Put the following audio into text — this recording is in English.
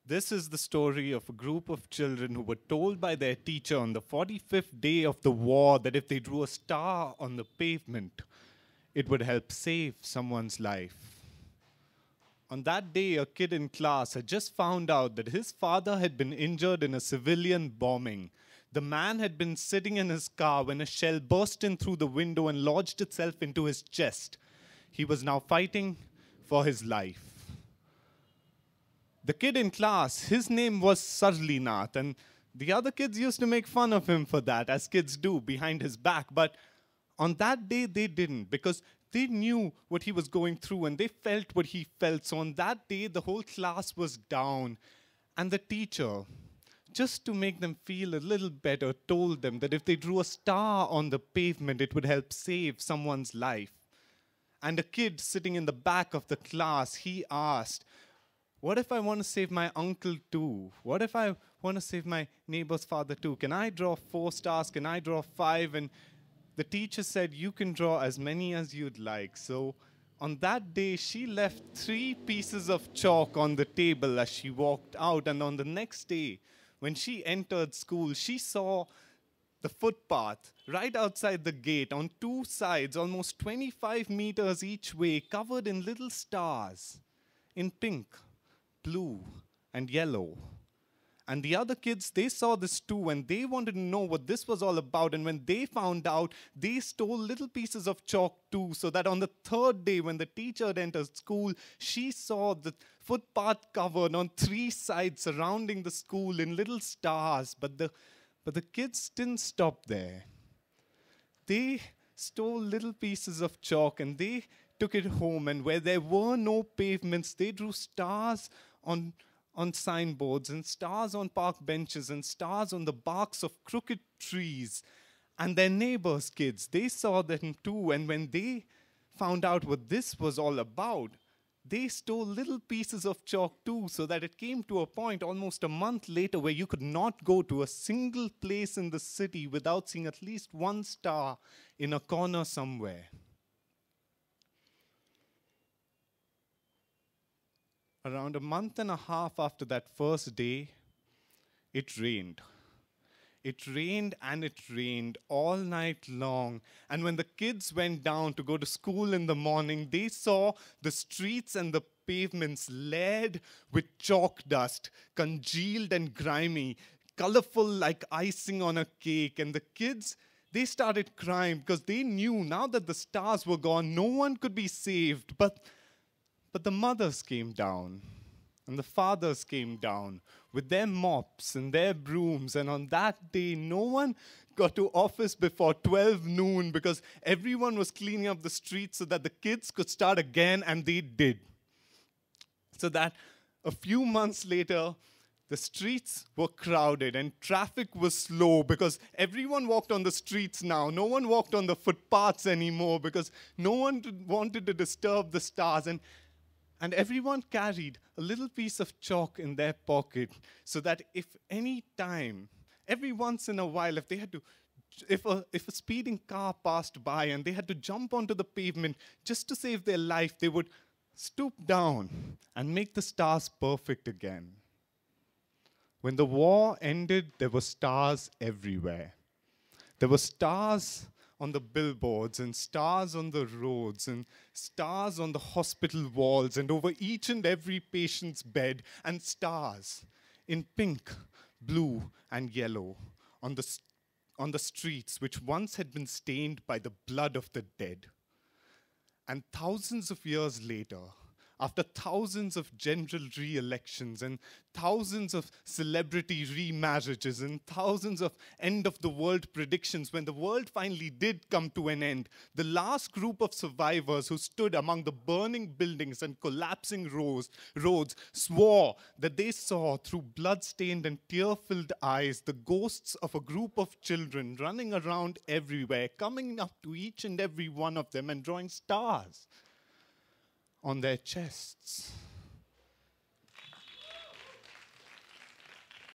This is the story of a group of children who were told by their teacher on the 45th day of the war that if they drew a star on the pavement, it would help save someone's life. On that day, a kid in class had just found out that his father had been injured in a civilian bombing. The man had been sitting in his car when a shell burst in through the window and lodged itself into his chest. He was now fighting for his life. The kid in class, his name was Sarlinath, and the other kids used to make fun of him for that, as kids do, behind his back. But on that day, they didn't, because they knew what he was going through, and they felt what he felt. So on that day, the whole class was down, and the teacher, just to make them feel a little better, told them that if they drew a star on the pavement, it would help save someone's life. And a kid sitting in the back of the class, he asked, what if I want to save my uncle too? What if I want to save my neighbor's father too? Can I draw 4 stars? Can I draw 5? And the teacher said, you can draw as many as you'd like. So on that day, she left 3 pieces of chalk on the table as she walked out. And on the next day, when she entered school, she saw the footpath right outside the gate on 2 sides, almost 25 meters each way, covered in little stars in pink, blue, and yellow. And the other kids, they saw this too, and they wanted to know what this was all about. And when they found out, they stole little pieces of chalk too, so that on the 3rd day, when the teacher had entered school, she saw the footpath covered on 3 sides surrounding the school in little stars. But the kids didn't stop there. They stole little pieces of chalk and they took it home, and where there were no pavements, they drew stars on signboards and stars on park benches and stars on the barks of crooked trees. And their neighbors' kids, they saw them too, and when they found out what this was all about, they stole little pieces of chalk too, so that it came to a point almost a month later where you could not go to a single place in the city without seeing at least 1 star in a corner somewhere. Around a month and a half after that first day, it rained. It rained and it rained all night long. And when the kids went down to go to school in the morning, they saw the streets and the pavements laid with chalk dust, congealed and grimy, colorful like icing on a cake. And the kids, they started crying because they knew now that the stars were gone, no one could be saved. But the mothers came down, and the fathers came down with their mops and their brooms. And on that day, no one got to office before 12 noon because everyone was cleaning up the streets so that the kids could start again, and they did. So that a few months later, the streets were crowded and traffic was slow because everyone walked on the streets now. No one walked on the footpaths anymore because no one wanted to disturb the stars. And everyone carried a little piece of chalk in their pocket so that if any time, every once in a while, if they had to, if a speeding car passed by and they had to jump onto the pavement just to save their life, they would stoop down and make the stars perfect again. When the war ended, there were stars everywhere. There were stars on the billboards and stars on the roads and stars on the hospital walls and over each and every patient's bed, and stars in pink, blue, and yellow on the streets which once had been stained by the blood of the dead. And thousands of years later, after thousands of general re-elections and thousands of celebrity remarriages and thousands of end-of-the-world predictions, when the world finally did come to an end, the last group of survivors who stood among the burning buildings and collapsing roads swore that they saw through blood-stained and tear-filled eyes the ghosts of a group of children running around everywhere, coming up to each and every one of them and drawing stars on their chests.